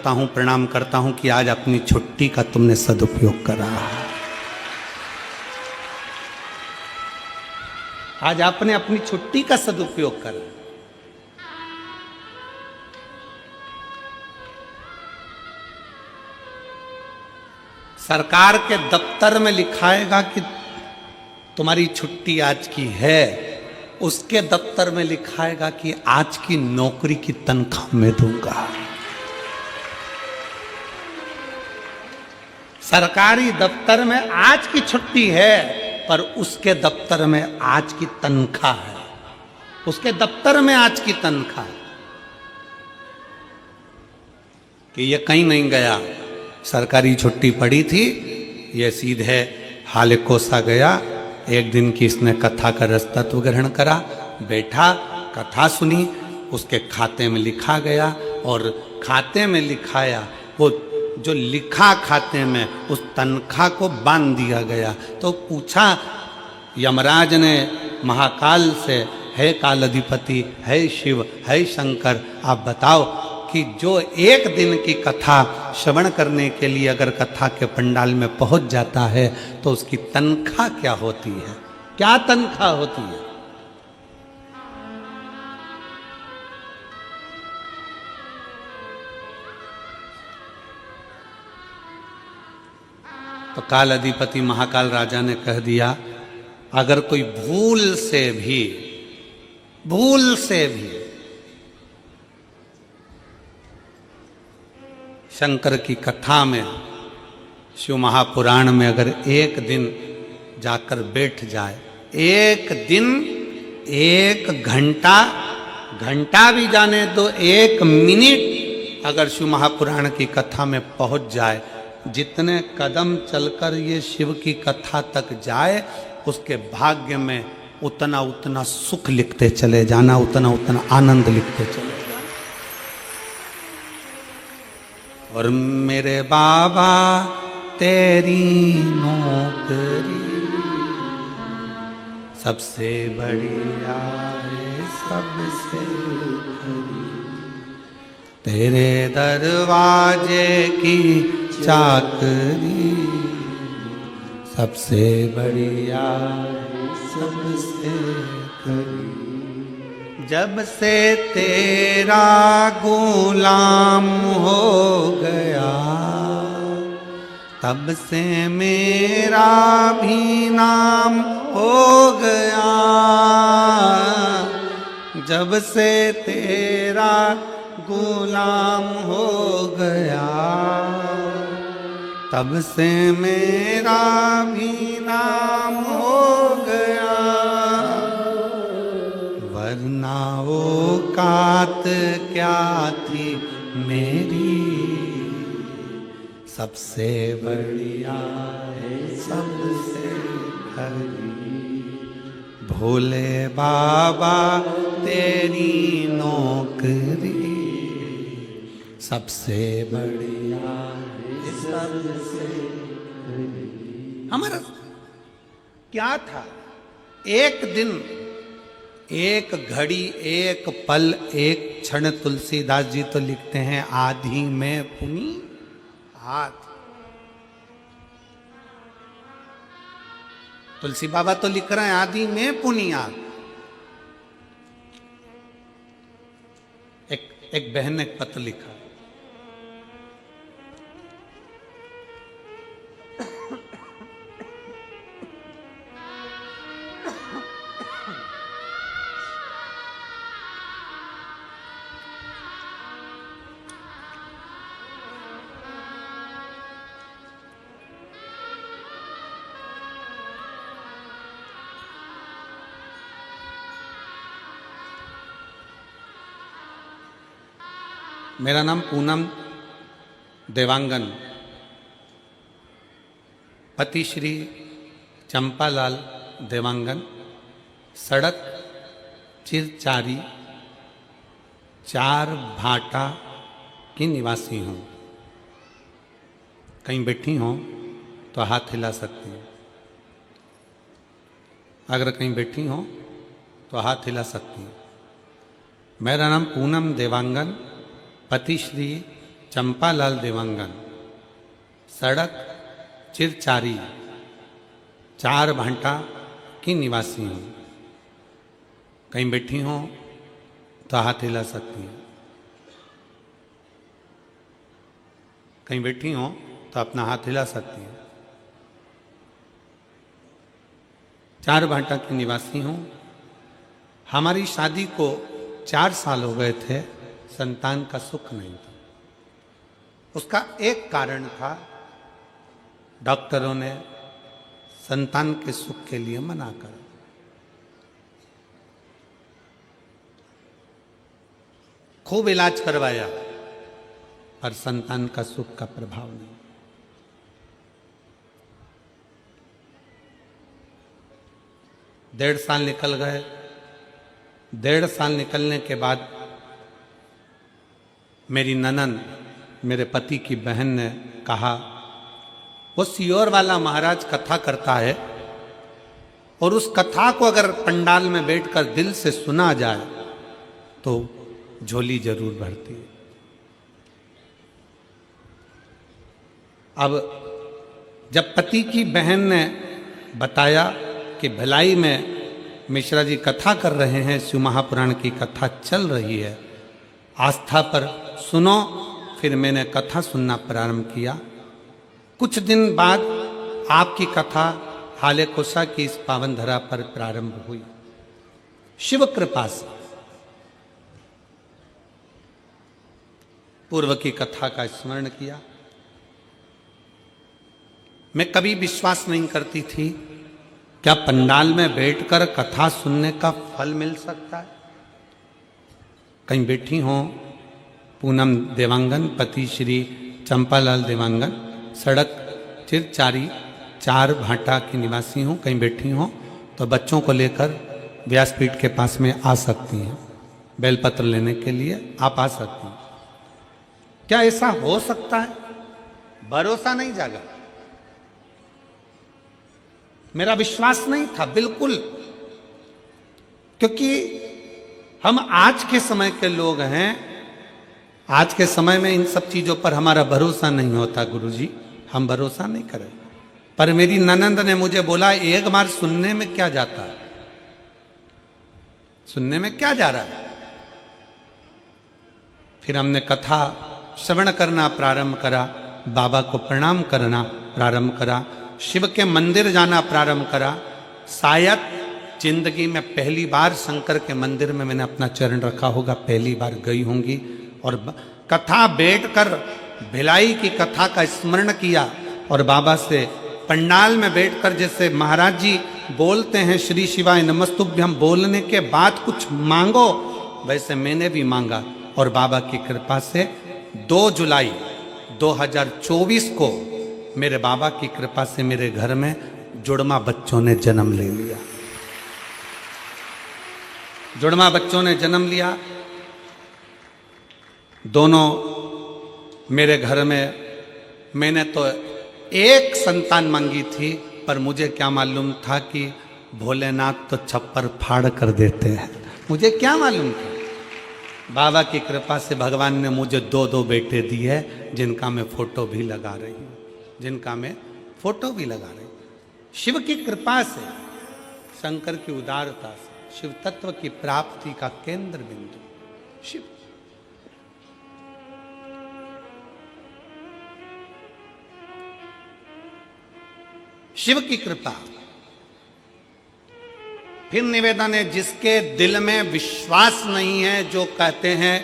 करता हूं, प्रणाम करता हूं कि आज अपनी छुट्टी का तुमने सदुपयोग करा। आज आपने अपनी छुट्टी का सदुपयोग करा। सरकार के दफ्तर में लिखाएगा कि तुम्हारी छुट्टी आज की है, उसके दफ्तर में लिखाएगा कि आज की नौकरी की तनख्वाह मैं दूंगा। सरकारी दफ्तर में आज की छुट्टी है, पर उसके दफ्तर में आज की तनख्वाह है, उसके दफ्तर में आज की तनख्वाह है। कि ये कहीं नहीं गया, सरकारी छुट्टी पड़ी थी, ये सीधे हालेकोसा गया। एक दिन की इसने कथा का रसतत्व ग्रहण करा, बैठा, कथा सुनी, उसके खाते में लिखा गया और खाते में लिखाया, वो जो लिखा खाते में उस तनख्वाह को बांध दिया गया। तो पूछा यमराज ने महाकाल से, हे काल अधिपति, हे शिव, हे शंकर, आप बताओ कि जो एक दिन की कथा श्रवण करने के लिए अगर कथा के पंडाल में पहुंच जाता है तो उसकी तनख्वाह क्या होती है, क्या तनख्वाह होती है? तो काल अधिपति महाकाल राजा ने कह दिया, अगर कोई भूल से भी शंकर की कथा में, शिव महापुराण में अगर एक दिन जाकर बैठ जाए, एक दिन, एक घंटा भी जाने तो एक मिनट अगर शिव महापुराण की कथा में पहुंच जाए, जितने कदम चलकर ये शिव की कथा तक जाए, उसके भाग्य में उतना उतना सुख लिखते चले जाना, उतना उतना आनंद लिखते चले जाना। और मेरे बाबा तेरी नौकरी सबसे बढ़िया है, सबसे बड़ी, तेरे दरवाजे की चाकरी सबसे बढ़िया है, सबसे बड़ी। जब से तेरा गुलाम हो गया, तब से मेरा भी नाम हो गया। जब से तेरा गुलाम हो गया, तब से मेरा भी नाम हो गया। वरना औकात क्या थी मेरी, सबसे बढ़िया है, सबसे बड़ी। भोले बाबा तेरी नौकरी सबसे बढ़िया है, सबसे बड़ी। हमारा क्या था? एक दिन, एक घड़ी, एक पल, एक क्षण। तुलसीदास जी तो लिखते हैं, आधी में पुनी हाथ। तुलसी बाबा तो लिख रहे हैं, आधी में पुनी हाथ। एक बहन ने एक पत्र लिखा, मेरा नाम पूनम देवांगन, पति श्री चंपालाल देवांगन, सड़क चिरचारी 4 भाटा की निवासी हूँ। कहीं बैठी हो तो हाथ हिला सकती हैं। अगर कहीं बैठी हो तो हाथ हिला सकती हैं। मेरा नाम पूनम देवांगन, पति श्री चंपालाल देवांगन, सड़क चिरचारी, 4 भांटा की निवासी हूँ। कहीं बैठी हो तो हाथ हिला सकती हैं, कहीं बैठी हो तो अपना हाथ हिला सकती हैं। 4 भांटा की निवासी हूँ। हमारी शादी को 4 साल हो गए थे, संतान का सुख नहीं था। उसका एक कारण था, डॉक्टरों ने संतान के सुख के लिए मना कर, खूब इलाज करवाया, पर संतान का सुख का प्रभाव नहीं। डेढ़ साल निकल गए। 1.5 साल निकलने के बाद मेरी ननंद, मेरे पति की बहन ने कहा, वो सियोर वाला महाराज कथा करता है और उस कथा को अगर पंडाल में बैठकर दिल से सुना जाए तो झोली जरूर भरती है। अब जब पति की बहन ने बताया कि भिलाई में मिश्रा जी कथा कर रहे हैं, शिव महापुराण की कथा चल रही है, आस्था पर सुनो, फिर मैंने कथा सुनना प्रारंभ किया। कुछ दिन बाद आपकी कथा हाले कोसा की इस पावन धरा पर प्रारंभ हुई। शिव कृपा से पूर्व की कथा का स्मरण किया। मैं कभी विश्वास नहीं करती थी क्या पंडाल में बैठकर कथा सुनने का फल मिल सकता है। कहीं बैठी हो, पूनम देवांगन, पति श्री चंपालाल देवांगन, सड़क चिरचारी, 4 भांटा की निवासी हूँ। कहीं बैठी हो तो बच्चों को लेकर व्यासपीठ के पास में आ सकती हैं, बेलपत्र लेने के लिए आप आ सकती हैं। क्या ऐसा हो सकता है? भरोसा नहीं जागा, मेरा विश्वास नहीं था बिल्कुल, क्योंकि हम आज के समय के लोग हैं। आज के समय में इन सब चीजों पर हमारा भरोसा नहीं होता गुरुजी, हम भरोसा नहीं करें। पर मेरी ननंद ने मुझे बोला, एक बार सुनने में क्या जाता है, सुनने में क्या जा रहा है। फिर हमने कथा श्रवण करना प्रारंभ करा, बाबा को प्रणाम करना प्रारंभ करा, शिव के मंदिर जाना प्रारंभ करा। शायद जिंदगी में पहली बार शंकर के मंदिर में मैंने अपना चरण रखा होगा, पहली बार गई होंगी। और कथा बैठकर भिलाई की कथा का स्मरण किया और बाबा से पंडाल में बैठकर जैसे महाराज जी बोलते हैं श्री शिवाय नमस्तुभ्यम, बोलने के बाद कुछ मांगो, वैसे मैंने भी मांगा। और बाबा की कृपा से 2 जुलाई 2024 को मेरे बाबा की कृपा से मेरे घर में जुड़मा बच्चों ने जन्म ले लिया। जुड़मा बच्चों ने जन्म लिया। दोनों मेरे घर में, मैंने तो एक संतान मांगी थी, पर मुझे क्या मालूम था कि भोलेनाथ तो छप्पर फाड़ कर देते हैं। मुझे क्या मालूम था। बाबा की कृपा से भगवान ने मुझे 2 बेटे दिए, जिनका मैं फोटो भी लगा रही हूँ, जिनका मैं फोटो भी लगा रही हूँ। शिव की कृपा से, शंकर की उदारता से, शिव तत्व की प्राप्ति का केंद्र बिंदु शिव। शिव की कृपा। फिर निवेदन है, जिसके दिल में विश्वास नहीं है, जो कहते हैं,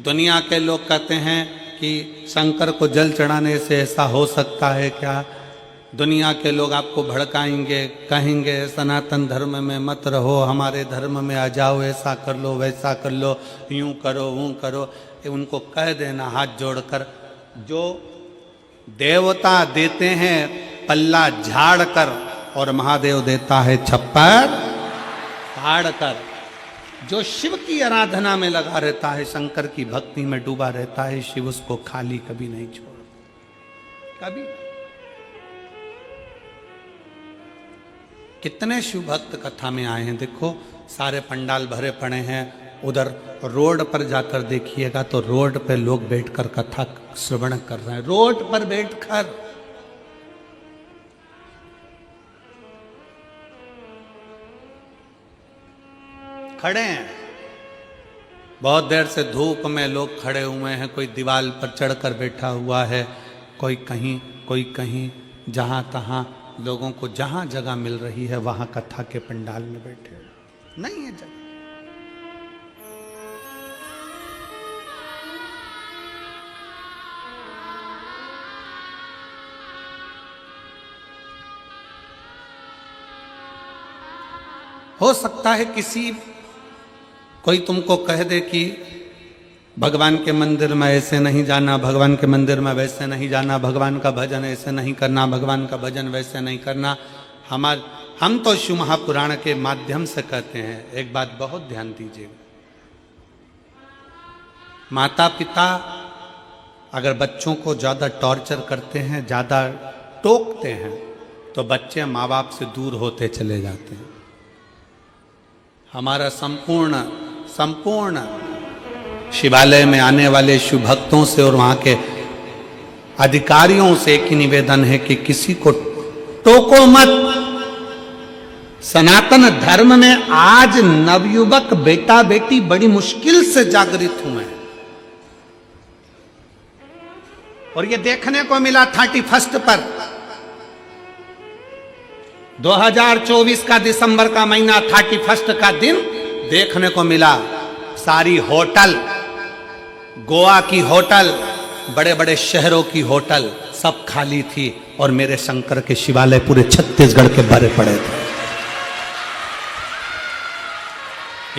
दुनिया के लोग कहते हैं कि शंकर को जल चढ़ाने से ऐसा हो सकता है क्या, दुनिया के लोग आपको भड़काएंगे, कहेंगे सनातन धर्म में मत रहो, हमारे धर्म में आ जाओ, ऐसा कर लो, वैसा कर लो, यूं करो, वो करो। उनको कह देना हाथ जोड़कर, जो देवता देते हैं पल्ला झाड़ कर और महादेव देता है छप्पर फाड़ कर। जो शिव की आराधना में लगा रहता है, शंकर की भक्ति में डूबा रहता है, शिव उसको खाली कभी नहीं छोड़, कभी। कितने शिव भक्त कथा में आए हैं, देखो सारे पंडाल भरे पड़े हैं, उधर रोड पर जाकर देखिएगा तो रोड पे लोग बैठकर कथा श्रवण कर रहे हैं, रोड पर बैठकर। खड़े हैं, बहुत देर से धूप में लोग खड़े हुए हैं, कोई दीवार पर चढ़कर बैठा हुआ है, कोई कहीं, जहां तहां लोगों को जहां जगह मिल रही है वहां कथा के पंडाल में बैठे नहीं है जगह। हो सकता है कोई तुमको कह दे कि भगवान के मंदिर में ऐसे नहीं जाना, भगवान के मंदिर में वैसे नहीं जाना, भगवान का भजन ऐसे नहीं करना, भगवान का भजन वैसे नहीं करना। हम तो शिव महापुराण के माध्यम से कहते हैं, एक बात बहुत ध्यान दीजिएगा, माता पिता अगर बच्चों को ज़्यादा टॉर्चर करते हैं, ज़्यादा टोकते हैं, तो बच्चे माँ बाप से दूर होते चले जाते हैं। हमारा संपूर्ण शिवालय में आने वाले शिव भक्तों से और वहां के अधिकारियों से एक ही निवेदन है कि किसी को टोको मत। सनातन धर्म में आज नवयुवक बेटा बेटी बड़ी मुश्किल से जागृत हुए हैं, और ये देखने को मिला 31 पर 2024 का दिसंबर का महीना 31 का दिन देखने को मिला। सारी होटल, गोवा की होटल, बड़े बड़े शहरों की होटल सब खाली थी, और मेरे शंकर के शिवालय पूरे छत्तीसगढ़ के भरे पड़े थे।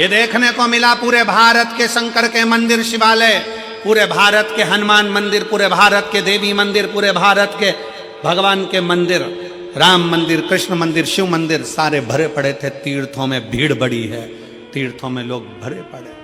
ये देखने को मिला पूरे भारत के शंकर के मंदिर शिवालय, पूरे भारत के हनुमान मंदिर, पूरे भारत के देवी मंदिर, पूरे भारत के भगवान के मंदिर, राम मंदिर, कृष्ण मंदिर, शिव मंदिर सारे भरे पड़े थे। तीर्थों में भीड़ बड़ी है, तीर्थों में लोग भरे पड़े।